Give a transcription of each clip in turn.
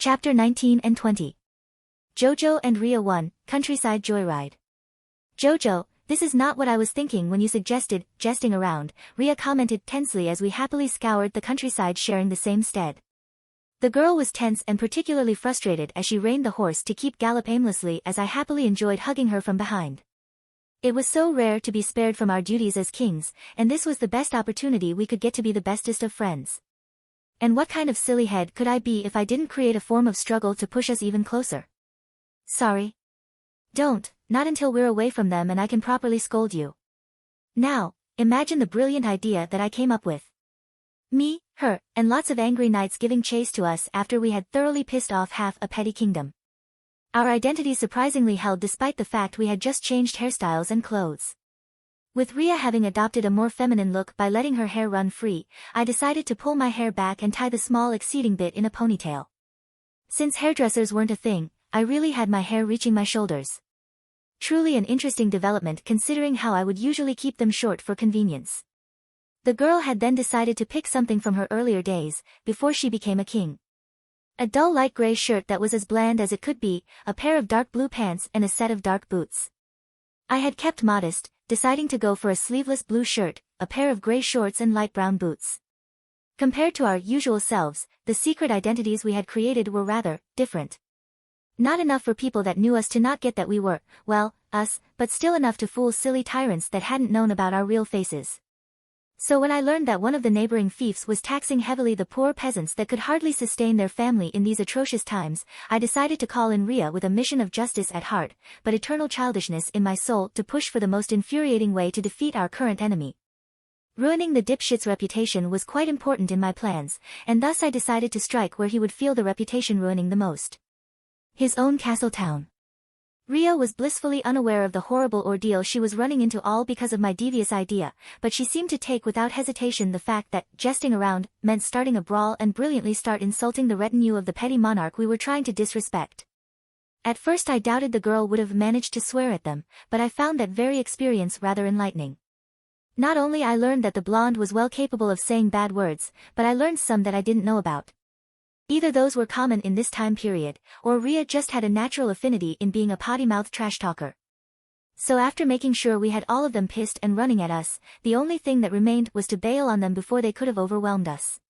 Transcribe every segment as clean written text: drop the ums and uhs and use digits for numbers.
Chapter 19 and 20. Jojo and Ria 1, Countryside Joyride. Jojo, this is not what I was thinking when you suggested jesting around, Ria commented tensely as we happily scoured the countryside sharing the same stead. The girl was tense and particularly frustrated as she reined the horse to keep gallop aimlessly as I happily enjoyed hugging her from behind. It was so rare to be spared from our duties as kings, and this was the best opportunity we could get to be the bestest of friends. And what kind of silly head could I be if I didn't create a form of struggle to push us even closer? Sorry. Don't, not until we're away from them and I can properly scold you. Now, imagine the brilliant idea that I came up with. Me, her, and lots of angry knights giving chase to us after we had thoroughly pissed off half a petty kingdom. Our identities surprisingly held despite the fact we had just changed hairstyles and clothes. With Ria having adopted a more feminine look by letting her hair run free, I decided to pull my hair back and tie the small exceeding bit in a ponytail. Since hairdressers weren't a thing, I really had my hair reaching my shoulders. Truly an interesting development considering how I would usually keep them short for convenience. The girl had then decided to pick something from her earlier days, before she became a king. A dull light gray shirt that was as bland as it could be, a pair of dark blue pants and a set of dark boots. I had kept modest, deciding to go for a sleeveless blue shirt, a pair of gray shorts and light brown boots. Compared to our usual selves, the secret identities we had created were rather different. Not enough for people that knew us to not get that we were, well, us, but still enough to fool silly tyrants that hadn't known about our real faces. So when I learned that one of the neighboring fiefs was taxing heavily the poor peasants that could hardly sustain their family in these atrocious times, I decided to call in Ria with a mission of justice at heart, but eternal childishness in my soul to push for the most infuriating way to defeat our current enemy. Ruining the dipshit's reputation was quite important in my plans, and thus I decided to strike where he would feel the reputation ruining the most. His own castle town. Ria was blissfully unaware of the horrible ordeal she was running into all because of my devious idea, but she seemed to take without hesitation the fact that jesting around meant starting a brawl and brilliantly start insulting the retinue of the petty monarch we were trying to disrespect. At first I doubted the girl would have managed to swear at them, but I found that very experience rather enlightening. Not only I learned that the blonde was well capable of saying bad words, but I learned some that I didn't know about. Either those were common in this time period, or Ria just had a natural affinity in being a potty-mouthed trash talker. So after making sure we had all of them pissed and running at us, the only thing that remained was to bail on them before they could have overwhelmed us.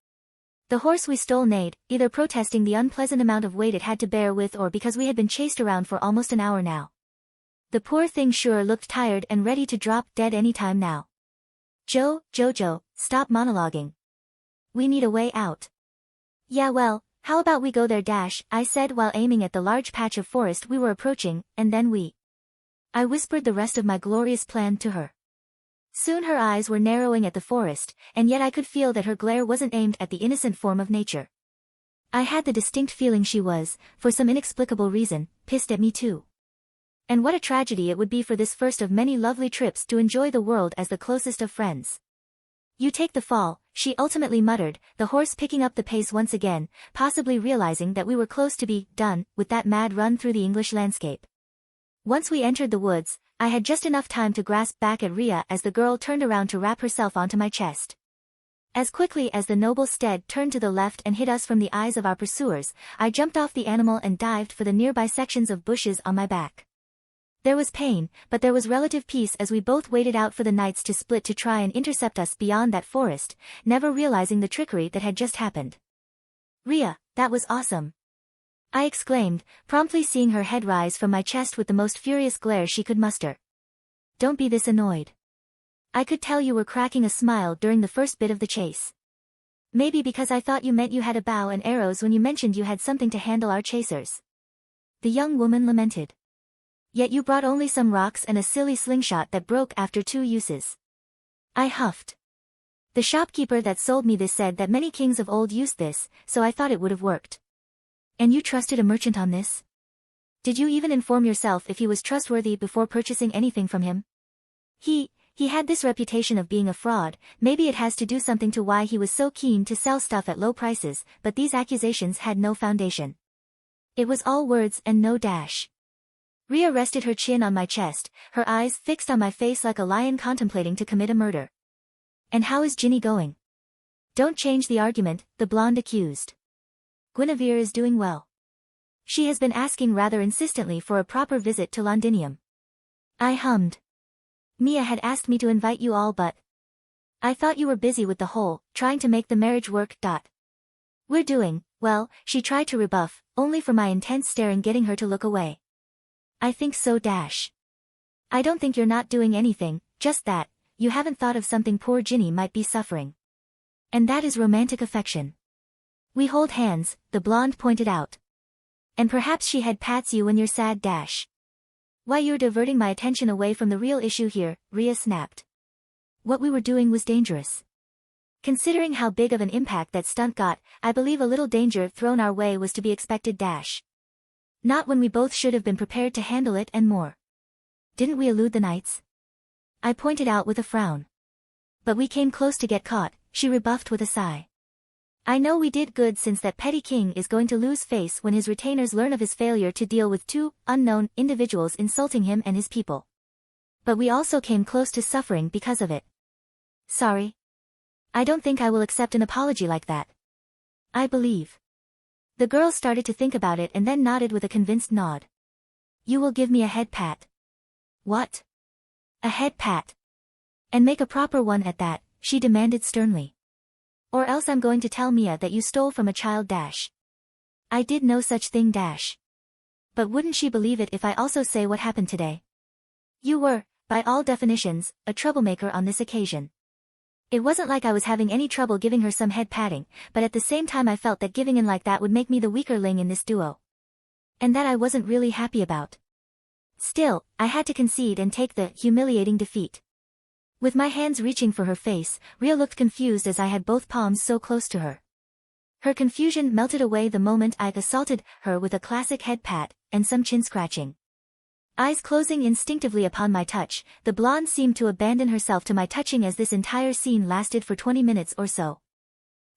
The horse we stole neighed, either protesting the unpleasant amount of weight it had to bear with or because we had been chased around for almost an hour now. The poor thing sure looked tired and ready to drop dead any time now. Jojo, stop monologuing. We need a way out. Yeah well, how about we go there I said while aiming at the large patch of forest we were approaching, and then I whispered the rest of my glorious plan to her. Soon her eyes were narrowing at the forest, and yet I could feel that her glare wasn't aimed at the innocent form of nature. I had the distinct feeling she was, for some inexplicable reason, pissed at me too. And what a tragedy it would be for this first of many lovely trips to enjoy the world as the closest of friends. You take the fall, she ultimately muttered, the horse picking up the pace once again, possibly realizing that we were close to be done with that mad run through the English landscape. Once we entered the woods, I had just enough time to grasp back at Ria as the girl turned around to wrap herself onto my chest. As quickly as the noble steed turned to the left and hid us from the eyes of our pursuers, I jumped off the animal and dived for the nearby sections of bushes on my back. There was pain, but there was relative peace as we both waited out for the knights to split to try and intercept us beyond that forest, never realizing the trickery that had just happened. Ria, that was awesome! I exclaimed, promptly seeing her head rise from my chest with the most furious glare she could muster. Don't be this annoyed. I could tell you were cracking a smile during the first bit of the chase. Maybe because I thought you meant you had a bow and arrows when you mentioned you had something to handle our chasers. The young woman lamented. Yet you brought only some rocks and a silly slingshot that broke after 2 uses. I huffed. The shopkeeper that sold me this said that many kings of old used this, so I thought it would have worked. And you trusted a merchant on this? Did you even inform yourself if he was trustworthy before purchasing anything from him? He had this reputation of being a fraud, maybe it has to do something to why he was so keen to sell stuff at low prices, but these accusations had no foundation. It was all words and no dash. Ria rested her chin on my chest, her eyes fixed on my face like a lion contemplating to commit a murder. And how is Ginny going? Don't change the argument, the blonde accused. Guinevere is doing well. She has been asking rather insistently for a proper visit to Londinium. I hummed. Mia had asked me to invite you all but I thought you were busy with the whole, trying to make the marriage work. We're doing, well, she tried to rebuff, only for my intense staring getting her to look away. I think so. I don't think you're not doing anything, just that, you haven't thought of something poor Ginny might be suffering. And that is romantic affection. We hold hands, the blonde pointed out. And perhaps she had pats you when you're sad. Why, you're diverting my attention away from the real issue here, Rhea snapped. What we were doing was dangerous. Considering how big of an impact that stunt got, I believe a little danger thrown our way was to be expected. Not when we both should have been prepared to handle it and more. Didn't we elude the knights? I pointed out with a frown. But we came close to get caught, she rebuffed with a sigh. I know we did good since that petty king is going to lose face when his retainers learn of his failure to deal with two unknown individuals insulting him and his people. But we also came close to suffering because of it. Sorry. I don't think I will accept an apology like that. I believe. The girl started to think about it and then nodded with a convinced nod. You will give me a head pat. What? A head pat. And make a proper one at that, she demanded sternly. Or else I'm going to tell Mia that you stole from a child. I did no such thing. But wouldn't she believe it if I also say what happened today? You were, by all definitions, a troublemaker on this occasion. It wasn't like I was having any trouble giving her some head patting, but at the same time I felt that giving in like that would make me the weaker link in this duo. And that I wasn't really happy about. Still, I had to concede and take the humiliating defeat. With my hands reaching for her face, Rhea looked confused as I had both palms so close to her. Her confusion melted away the moment I assaulted her with a classic head pat, and some chin scratching. Eyes closing instinctively upon my touch, the blonde seemed to abandon herself to my touching as this entire scene lasted for 20 minutes or so.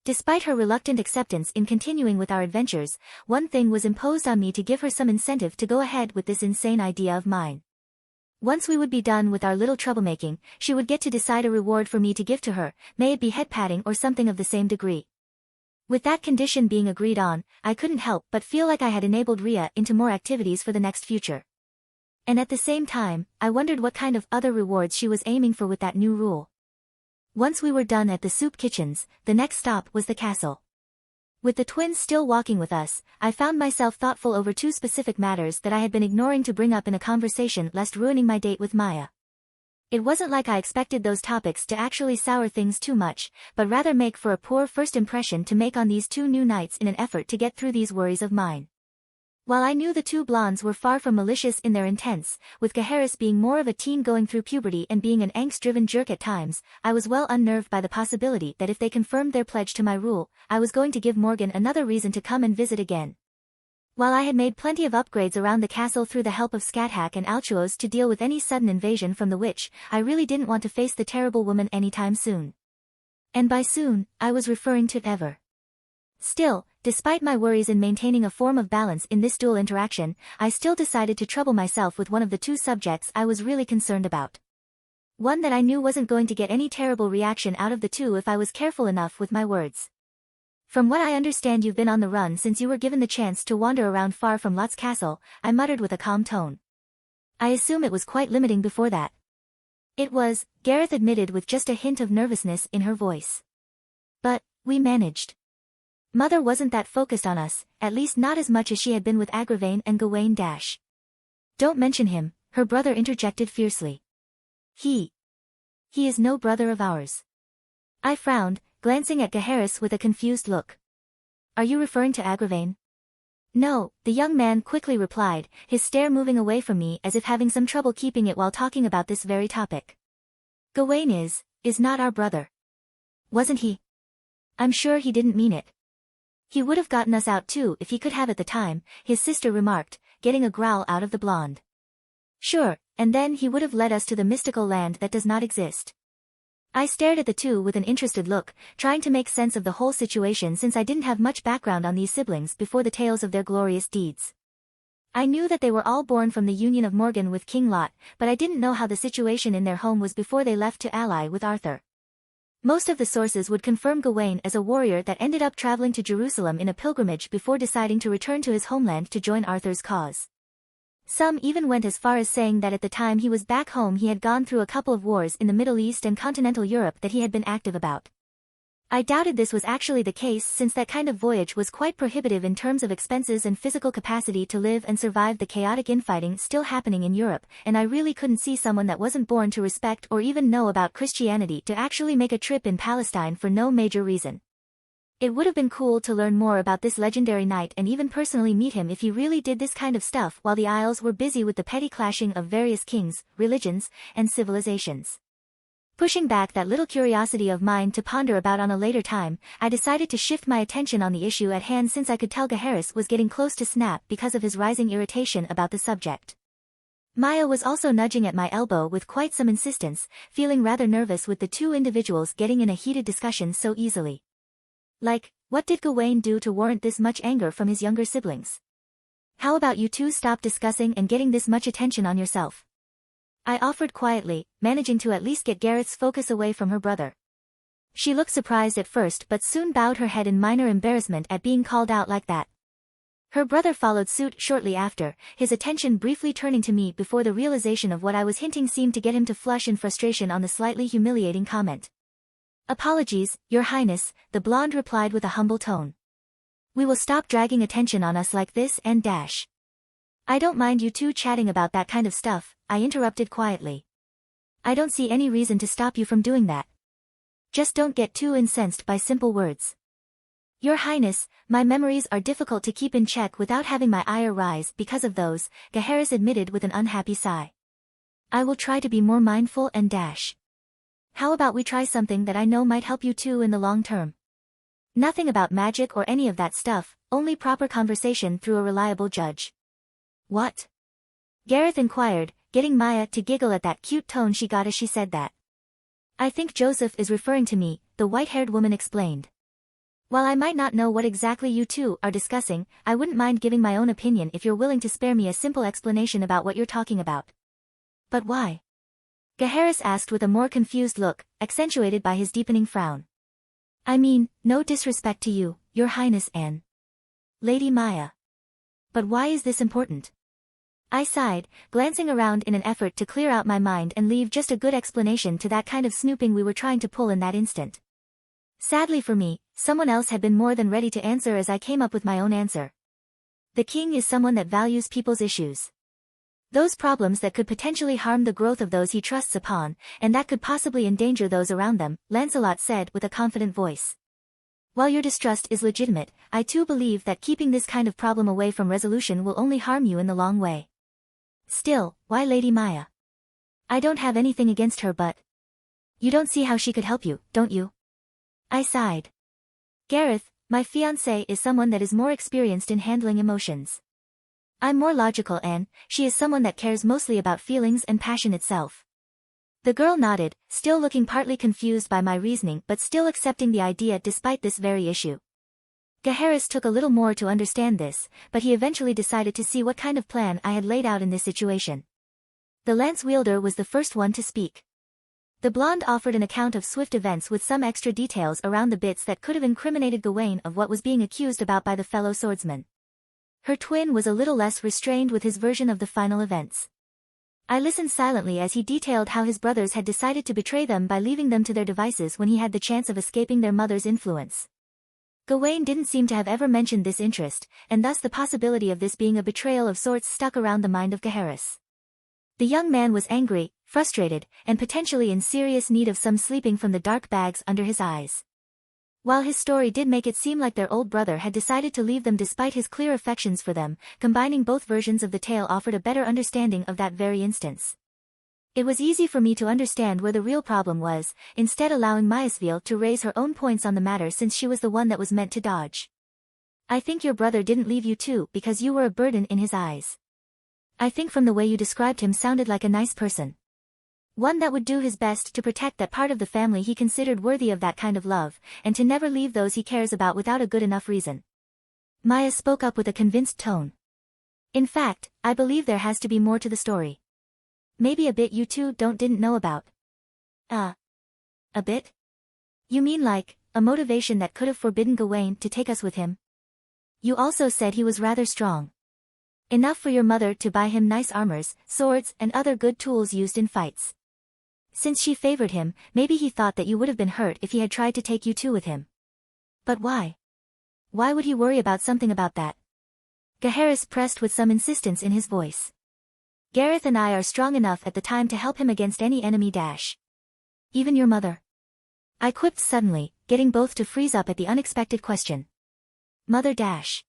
Despite her reluctant acceptance in continuing with our adventures, one thing was imposed on me to give her some incentive to go ahead with this insane idea of mine. Once we would be done with our little troublemaking, she would get to decide a reward for me to give to her, may it be head patting or something of the same degree. With that condition being agreed on, I couldn't help but feel like I had enabled Rhea into more activities for the next future. And at the same time, I wondered what kind of other rewards she was aiming for with that new rule. Once we were done at the soup kitchens, the next stop was the castle. With the twins still walking with us, I found myself thoughtful over two specific matters that I had been ignoring to bring up in a conversation lest ruining my date with Maya. It wasn't like I expected those topics to actually sour things too much, but rather make for a poor first impression to make on these two new knights in an effort to get through these worries of mine. While I knew the two blondes were far from malicious in their intents, with Gaheris being more of a teen going through puberty and being an angst-driven jerk at times, I was well unnerved by the possibility that if they confirmed their pledge to my rule, I was going to give Morgan another reason to come and visit again. While I had made plenty of upgrades around the castle through the help of Scathack and Altuos to deal with any sudden invasion from the witch, I really didn't want to face the terrible woman anytime soon. And by soon, I was referring to ever. Still, despite my worries in maintaining a form of balance in this dual interaction, I still decided to trouble myself with one of the two subjects I was really concerned about. One that I knew wasn't going to get any terrible reaction out of the two if I was careful enough with my words. From what I understand, you've been on the run since you were given the chance to wander around far from Lot's castle, I muttered with a calm tone. I assume it was quite limiting before that. It was, Gareth admitted with just a hint of nervousness in her voice. But, we managed. Mother wasn't that focused on us, at least not as much as she had been with Agravain and Gawain. Don't mention him, her brother interjected fiercely. He is no brother of ours. I frowned, glancing at Gaheris with a confused look. Are you referring to Agravain? No, the young man quickly replied, his stare moving away from me as if having some trouble keeping it while talking about this very topic. Gawain is not our brother. Wasn't he? I'm sure he didn't mean it. He would have gotten us out too if he could have at the time, his sister remarked, getting a growl out of the blonde. Sure, and then he would have led us to the mystical land that does not exist. I stared at the two with an interested look, trying to make sense of the whole situation since I didn't have much background on these siblings before the tales of their glorious deeds. I knew that they were all born from the union of Morgan with King Lot, but I didn't know how the situation in their home was before they left to ally with Arthur. Most of the sources would confirm Gawain as a warrior that ended up traveling to Jerusalem in a pilgrimage before deciding to return to his homeland to join Arthur's cause. Some even went as far as saying that at the time he was back home he had gone through a couple of wars in the Middle East and continental Europe that he had been active about. I doubted this was actually the case since that kind of voyage was quite prohibitive in terms of expenses and physical capacity to live and survive the chaotic infighting still happening in Europe, and I really couldn't see someone that wasn't born to respect or even know about Christianity to actually make a trip in Palestine for no major reason. It would have been cool to learn more about this legendary knight and even personally meet him if he really did this kind of stuff while the Isles were busy with the petty clashing of various kings, religions, and civilizations. Pushing back that little curiosity of mine to ponder about on a later time, I decided to shift my attention on the issue at hand since I could tell Gaheris was getting close to snap because of his rising irritation about the subject. Maya was also nudging at my elbow with quite some insistence, feeling rather nervous with the two individuals getting in a heated discussion so easily. Like, what did Gawain do to warrant this much anger from his younger siblings? How about you two stop discussing and getting this much attention on yourself? I offered quietly, managing to at least get Gareth's focus away from her brother. She looked surprised at first but soon bowed her head in minor embarrassment at being called out like that. Her brother followed suit shortly after, his attention briefly turning to me before the realization of what I was hinting seemed to get him to flush in frustration on the slightly humiliating comment. "Apologies, Your Highness," the blonde replied with a humble tone. "We will stop dragging attention on us like this and dash." "I don't mind you two chatting about that kind of stuff," I interrupted quietly. "I don't see any reason to stop you from doing that. Just don't get too incensed by simple words." "Your Highness, my memories are difficult to keep in check without having my ire rise because of those," Gaheris admitted with an unhappy sigh. "I will try to be more mindful and dash. How about we try something that I know might help you two in the long term? Nothing about magic or any of that stuff, only proper conversation through a reliable judge." "What?" Gareth inquired, getting Maya to giggle at that cute tone she got as she said that. "I think Joseph is referring to me," the white-haired woman explained. "While I might not know what exactly you two are discussing, I wouldn't mind giving my own opinion if you're willing to spare me a simple explanation about what you're talking about." "But why?" Gaheris asked with a more confused look, accentuated by his deepening frown. "I mean, no disrespect to you, Your Highness and Lady Maya. But why is this important?" I sighed, glancing around in an effort to clear out my mind and leave just a good explanation to that kind of snooping we were trying to pull in that instant. Sadly for me, someone else had been more than ready to answer as I came up with my own answer. The king is someone that values people's issues. Those problems that could potentially harm the growth of those he trusts upon, and that could possibly endanger those around them, Lancelot said with a confident voice. "While your distrust is legitimate, I too believe that keeping this kind of problem away from resolution will only harm you in the long way. Still, why Lady Maya? I don't have anything against her but... You don't see how she could help you, don't you?" I sighed. "Gareth, my fiancé is someone that is more experienced in handling emotions. I'm more logical and she is someone that cares mostly about feelings and passion itself." The girl nodded, still looking partly confused by my reasoning but still accepting the idea despite this very issue. Gaheris took a little more to understand this, but he eventually decided to see what kind of plan I had laid out in this situation. The lance wielder was the first one to speak. The blonde offered an account of swift events with some extra details around the bits that could have incriminated Gawain of what was being accused about by the fellow swordsman. Her twin was a little less restrained with his version of the final events. I listened silently as he detailed how his brothers had decided to betray them by leaving them to their devices when he had the chance of escaping their mother's influence. Gawain didn't seem to have ever mentioned this interest, and thus the possibility of this being a betrayal of sorts stuck around the mind of Gaheris. The young man was angry, frustrated, and potentially in serious need of some sleeping from the dark bags under his eyes. While his story did make it seem like their old brother had decided to leave them despite his clear affections for them, combining both versions of the tale offered a better understanding of that very instance. It was easy for me to understand where the real problem was, instead allowing Maya's to raise her own points on the matter since she was the one that was meant to dodge. "I think your brother didn't leave you too because you were a burden in his eyes. I think from the way you described him sounded like a nice person. One that would do his best to protect that part of the family he considered worthy of that kind of love, and to never leave those he cares about without a good enough reason." Maya spoke up with a convinced tone. "In fact, I believe there has to be more to the story. Maybe a bit you two didn't know about." A bit?" You mean like, a motivation that could have forbidden Gawain to take us with him? You also said he was rather strong. Enough for your mother to buy him nice armors, swords, and other good tools used in fights. Since she favored him, maybe he thought that you would have been hurt if he had tried to take you too with him. But why? Why would he worry about something about that? Gaheris pressed with some insistence in his voice. Gareth and I are strong enough at the time to help him against any enemy dash. Even your mother? I quipped suddenly, getting both to freeze up at the unexpected question. Mother dash.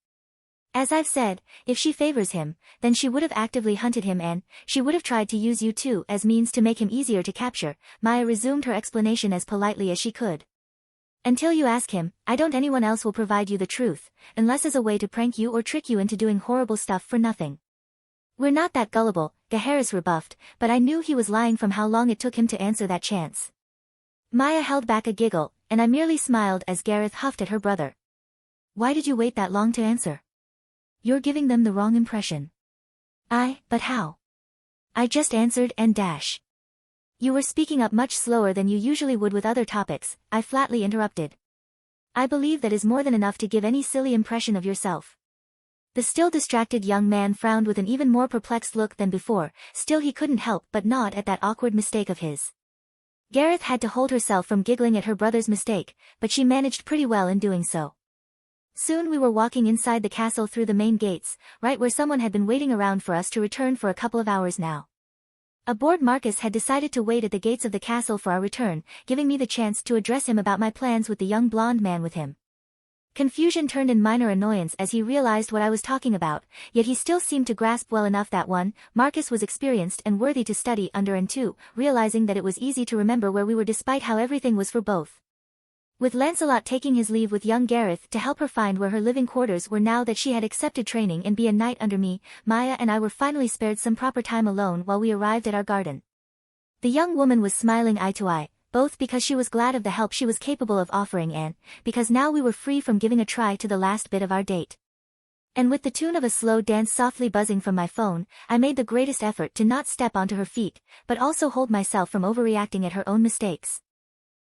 As I've said, if she favors him, then she would have actively hunted him and, she would have tried to use you too as means to make him easier to capture. Maya resumed her explanation as politely as she could. Until you ask him, I don't anyone else will provide you the truth, unless as a way to prank you or trick you into doing horrible stuff for nothing. We're not that gullible, Gaheris rebuffed, but I knew he was lying from how long it took him to answer that chance. Maya held back a giggle, and I merely smiled as Gareth huffed at her brother. Why did you wait that long to answer? You're giving them the wrong impression. But how? I just answered and dash. You were speaking up much slower than you usually would with other topics, I flatly interrupted. I believe that is more than enough to give any silly impression of yourself. The still distracted young man frowned with an even more perplexed look than before, still he couldn't help but nod at that awkward mistake of his. Gareth had to hold herself from giggling at her brother's mistake, but she managed pretty well in doing so. Soon we were walking inside the castle through the main gates, right where someone had been waiting around for us to return for a couple of hours now. Aboard Marcus had decided to wait at the gates of the castle for our return, giving me the chance to address him about my plans with the young blonde man with him. Confusion turned in minor annoyance as he realized what I was talking about, yet he still seemed to grasp well enough that one, Marcus was experienced and worthy to study under, and two, realizing that it was easy to remember where we were despite how everything was for both. With Lancelot taking his leave with young Gareth to help her find where her living quarters were now that she had accepted training and be a knight under me, Maya and I were finally spared some proper time alone while we arrived at our garden. The young woman was smiling eye to eye, both because she was glad of the help she was capable of offering and because now we were free from giving a try to the last bit of our date. And with the tune of a slow dance softly buzzing from my phone, I made the greatest effort to not step onto her feet, but also hold myself from overreacting at her own mistakes.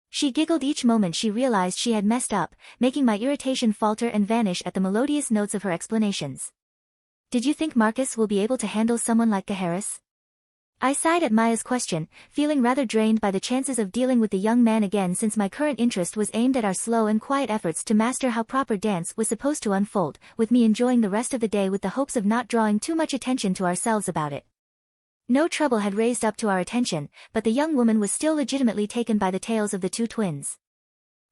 She giggled each moment she realized she had messed up, making my irritation falter and vanish at the melodious notes of her explanations. Did you think Marcus will be able to handle someone like Gaheris? I sighed at Maya's question, feeling rather drained by the chances of dealing with the young man again since my current interest was aimed at our slow and quiet efforts to master how proper dance was supposed to unfold, with me enjoying the rest of the day with the hopes of not drawing too much attention to ourselves about it. No trouble had raised up to our attention, but the young woman was still legitimately taken by the tales of the two twins.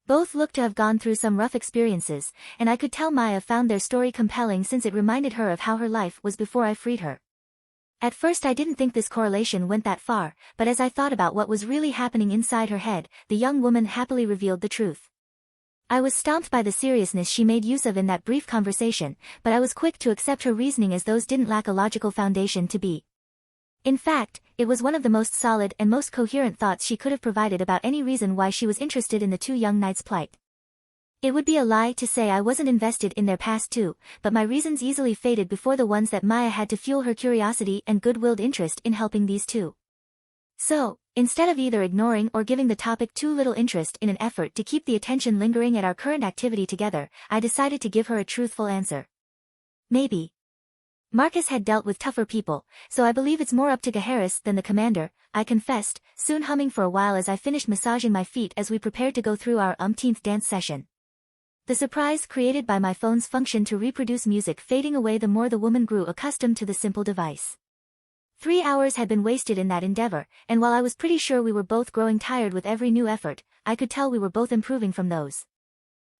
Both looked to have gone through some rough experiences, and I could tell Maya found their story compelling since it reminded her of how her life was before I freed her. At first I didn't think this correlation went that far, but as I thought about what was really happening inside her head, the young woman happily revealed the truth. I was stumped by the seriousness she made use of in that brief conversation, but I was quick to accept her reasoning as those didn't lack a logical foundation to be. In fact, it was one of the most solid and most coherent thoughts she could have provided about any reason why she was interested in the two young knights' plight. It would be a lie to say I wasn't invested in their past too, but my reasons easily faded before the ones that Maya had to fuel her curiosity and good-willed interest in helping these two. So, instead of either ignoring or giving the topic too little interest in an effort to keep the attention lingering at our current activity together, I decided to give her a truthful answer. Maybe. Marcus had dealt with tougher people, so I believe it's more up to Gaheris than the commander, I confessed, soon humming for a while as I finished massaging my feet as we prepared to go through our umpteenth dance session. The surprise created by my phone's function to reproduce music fading away the more the woman grew accustomed to the simple device. 3 hours had been wasted in that endeavor, and while I was pretty sure we were both growing tired with every new effort, I could tell we were both improving from those.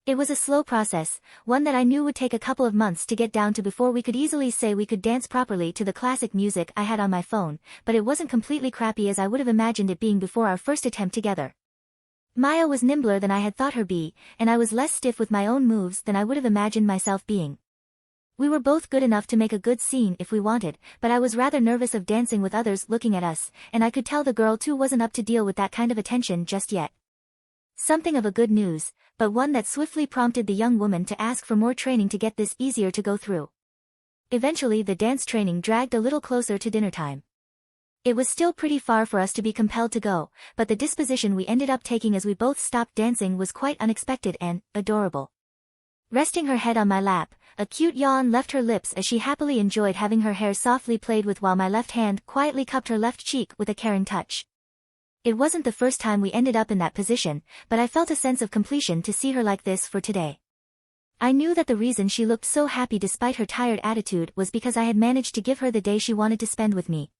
It was a slow process, one that I knew would take a couple of months to get down to before we could easily say we could dance properly to the classic music I had on my phone, but it wasn't completely crappy as I would have imagined it being before our first attempt together. Maya was nimbler than I had thought her be, and I was less stiff with my own moves than I would have imagined myself being. We were both good enough to make a good scene if we wanted, but I was rather nervous of dancing with others looking at us, and I could tell the girl too wasn't up to deal with that kind of attention just yet. Something of a good news, but one that swiftly prompted the young woman to ask for more training to get this easier to go through. Eventually the dance training dragged a little closer to dinner time. It was still pretty far for us to be compelled to go, but the disposition we ended up taking as we both stopped dancing was quite unexpected and adorable. Resting her head on my lap, a cute yawn left her lips as she happily enjoyed having her hair softly played with while my left hand quietly cupped her left cheek with a caring touch. It wasn't the first time we ended up in that position, but I felt a sense of completion to see her like this for today. I knew that the reason she looked so happy despite her tired attitude was because I had managed to give her the day she wanted to spend with me.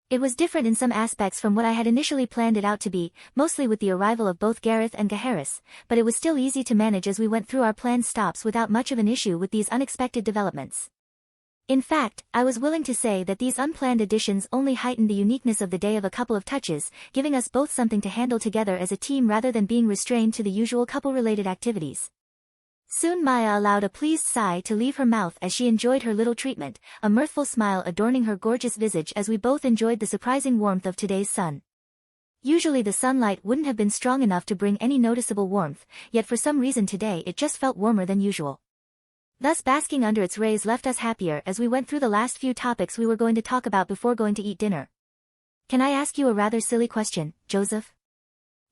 It was different in some aspects from what I had initially planned it out to be, mostly with the arrival of both Gareth and Gaheris, but it was still easy to manage as we went through our planned stops without much of an issue with these unexpected developments. In fact, I was willing to say that these unplanned additions only heightened the uniqueness of the day of a couple of touches, giving us both something to handle together as a team rather than being restrained to the usual couple-related activities. Soon Maya allowed a pleased sigh to leave her mouth as she enjoyed her little treatment, a mirthful smile adorning her gorgeous visage as we both enjoyed the surprising warmth of today's sun. Usually the sunlight wouldn't have been strong enough to bring any noticeable warmth, yet for some reason today it just felt warmer than usual. Thus basking under its rays left us happier as we went through the last few topics we were going to talk about before going to eat dinner. Can I ask you a rather silly question, Joseph?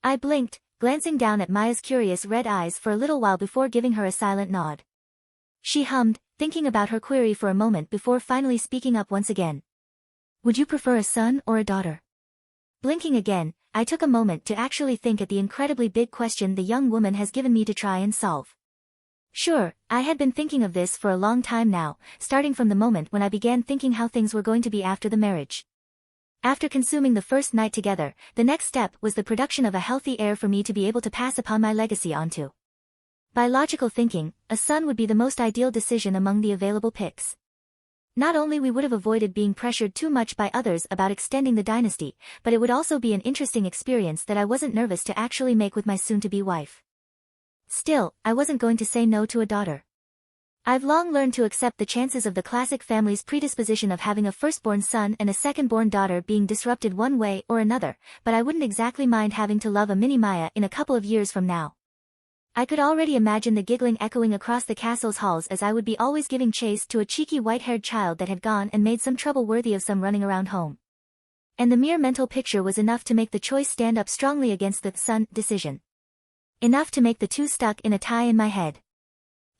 I blinked, glancing down at Maya's curious red eyes for a little while before giving her a silent nod. She hummed, thinking about her query for a moment before finally speaking up once again. Would you prefer a son or a daughter? Blinking again, I took a moment to actually think at the incredibly big question the young woman has given me to try and solve. Sure, I had been thinking of this for a long time now, starting from the moment when I began thinking how things were going to be after the marriage. After consuming the first night together, the next step was the production of a healthy heir for me to be able to pass upon my legacy onto. By logical thinking, a son would be the most ideal decision among the available picks. Not only we would have avoided being pressured too much by others about extending the dynasty, but it would also be an interesting experience that I wasn't nervous to actually make with my soon-to-be wife. Still, I wasn't going to say no to a daughter. I've long learned to accept the chances of the classic family's predisposition of having a firstborn son and a secondborn daughter being disrupted one way or another, but I wouldn't exactly mind having to love a mini Maya in a couple of years from now. I could already imagine the giggling echoing across the castle's halls as I would be always giving chase to a cheeky white-haired child that had gone and made some trouble worthy of some running around home. And the mere mental picture was enough to make the choice stand up strongly against the son decision. Enough to make the two stuck in a tie in my head.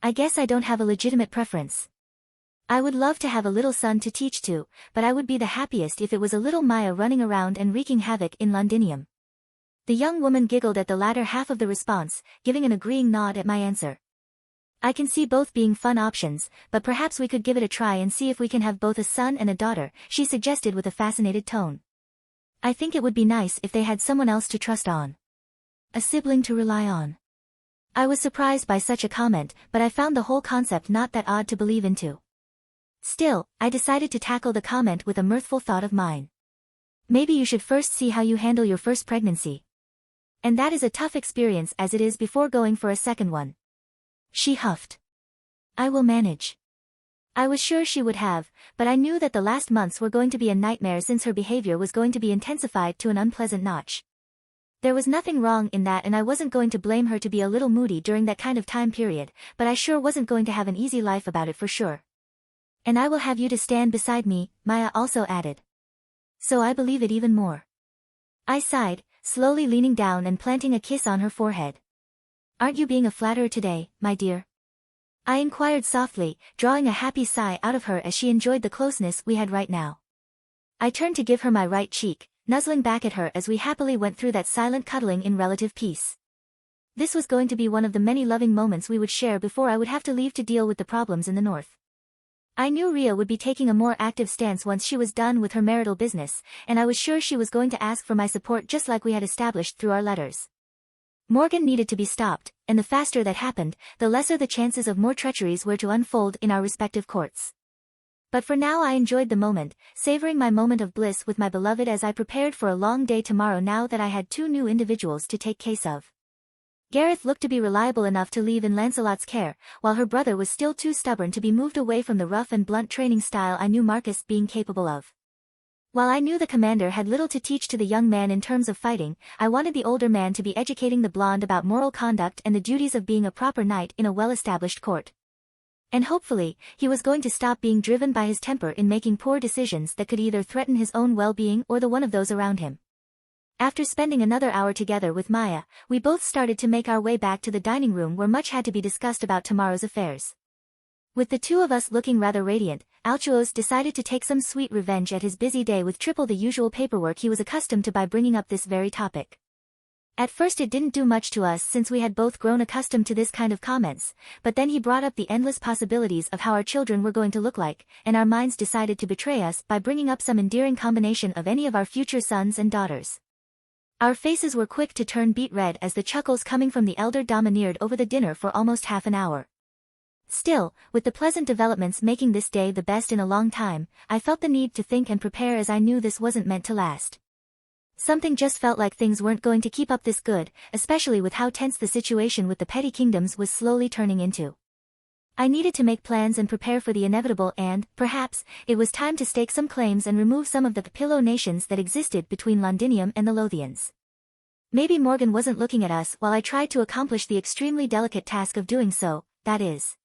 I guess I don't have a legitimate preference. I would love to have a little son to teach to, but I would be the happiest if it was a little Maya running around and wreaking havoc in Londinium. The young woman giggled at the latter half of the response, giving an agreeing nod at my answer. I can see both being fun options, but perhaps we could give it a try and see if we can have both a son and a daughter, she suggested with a fascinated tone. I think it would be nice if they had someone else to trust on. A sibling to rely on. I was surprised by such a comment, but I found the whole concept not that odd to believe into. Still, I decided to tackle the comment with a mirthful thought of mine. Maybe you should first see how you handle your first pregnancy. And that is a tough experience as it is before going for a second one. She huffed. I will manage. I was sure she would have, but I knew that the last months were going to be a nightmare since her behavior was going to be intensified to an unpleasant notch. There was nothing wrong in that and I wasn't going to blame her to be a little moody during that kind of time period, but I sure wasn't going to have an easy life about it for sure. And I will have you to stand beside me, Maya also added. So I believe it even more. I sighed, slowly leaning down and planting a kiss on her forehead. Aren't you being a flatterer today, my dear? I inquired softly, drawing a happy sigh out of her as she enjoyed the closeness we had right now. I turned to give her my right cheek, nuzzling back at her as we happily went through that silent cuddling in relative peace. This was going to be one of the many loving moments we would share before I would have to leave to deal with the problems in the north. I knew Ria would be taking a more active stance once she was done with her marital business, and I was sure she was going to ask for my support just like we had established through our letters. Morgan needed to be stopped, and the faster that happened, the lesser the chances of more treacheries were to unfold in our respective courts. But for now I enjoyed the moment, savoring my moment of bliss with my beloved as I prepared for a long day tomorrow now that I had two new individuals to take case of. Gareth looked to be reliable enough to leave in Lancelot's care, while her brother was still too stubborn to be moved away from the rough and blunt training style I knew Marcus being capable of. While I knew the commander had little to teach to the young man in terms of fighting, I wanted the older man to be educating the blonde about moral conduct and the duties of being a proper knight in a well-established court. And hopefully, he was going to stop being driven by his temper in making poor decisions that could either threaten his own well-being or the one of those around him. After spending another hour together with Maya, we both started to make our way back to the dining room where much had to be discussed about tomorrow's affairs. With the two of us looking rather radiant, Altuos decided to take some sweet revenge at his busy day with triple the usual paperwork he was accustomed to by bringing up this very topic. At first it didn't do much to us since we had both grown accustomed to this kind of comments, but then he brought up the endless possibilities of how our children were going to look like, and our minds decided to betray us by bringing up some endearing combination of any of our future sons and daughters. Our faces were quick to turn beet red as the chuckles coming from the elder domineered over the dinner for almost half an hour. Still, with the pleasant developments making this day the best in a long time, I felt the need to think and prepare as I knew this wasn't meant to last. Something just felt like things weren't going to keep up this good, especially with how tense the situation with the petty kingdoms was slowly turning into. I needed to make plans and prepare for the inevitable and, perhaps, it was time to stake some claims and remove some of the pillow nations that existed between Londinium and the Lothians. Maybe Morgan wasn't looking at us while I tried to accomplish the extremely delicate task of doing so, that is.